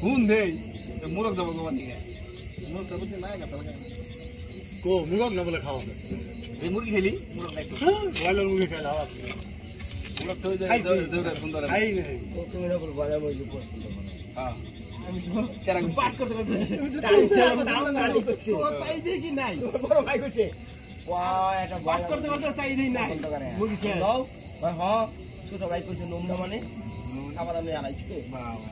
হুন দেই মুরগ দেবো গোবার দিকে মুরগ দেবো নাই না তাহলে কো মুরগ না বলে খাওয়া আছে এই মুরগি খেলি মুরগ নাই তো বয়লার মুরগি খাই খাওয়া আছে মুরগ তো যায় জোরে সুন্দর খাই নাই ও তুমি না বল বাজা বইলো পছন্দ করে হ্যাঁ আমি তেরা পাট করতে করতে দাঁড়ি করছে ও চাই দেই কি নাই বড় ভাই কইছে ওয়া এটা পাট করতে করতে চাই দেই নাই মুরগি খেয়ে লও ভাই হ্যাঁ ছোট ভাই কইছে নোমনা মানে খাবার আমি আনাইছি বাবা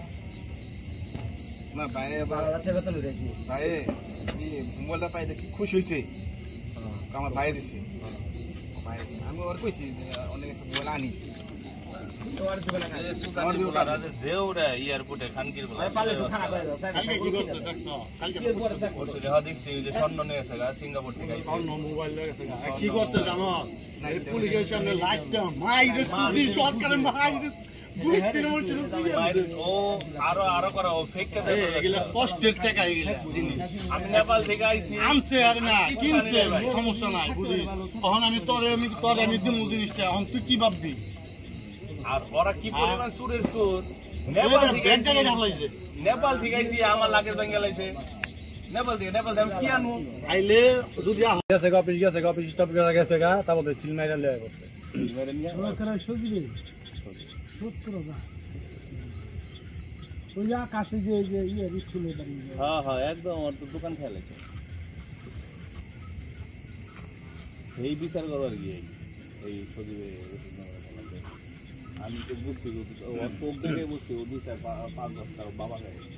না ভাই বাবা থেকে তো লইছি ভাই এই মোবাইলটা পাই দেখি খুশি হইছে আমার ভাই দিছে ভাই আমি ওর কইছি অনেক একটা মোবাইল আনিস তোমার দোকানে আমার দোকানে দেউরা এয়ারপোর্টে খানকির বলা পালে তো খারাপ হয়ে যাবে কালকে কি করতে দেখছো কালকে দেখছি যে স্বর্ণ নিয়ে এসে সিঙ্গাপুর থেকে আইছে অন্য মোবাইল লাগেছে কি করছে জানো এই পুলিশের সামনে লাইটটা মাইরে সুদি সরকারের মাইরে বুঝতে বলছিল ও আরো করা ও ফেক কে এগুলা কষ্টের টাকা এগুলা জিনিস আমি নেপাল থেকে আইছি আনছে আর না কিনছে সমস্যা নাই বুঝি তখন আমি আমি দিমু জিনিসটা এখন তুই কি ভাববি আর ওরা কি পরিমাণ সুরের সুর নেপাল থেকে আইছি আমার লাগেজ ভেঙে লাইছে নেপাল থেকে আমি কি আনবো আইলে যদি গেছে অফিস স্টপ গেছে গা তারপরে সিল মাইরা লয়ে গেছে হ্যাঁ একদম আমার তো দোকান খেয়ে লাইছে এই বিচার করবার গিয়ে এই সজীবে আমি তো বুঝছি চোখ দেখে বুঝছি ও 2-4-5 বছর বাবা গায়ে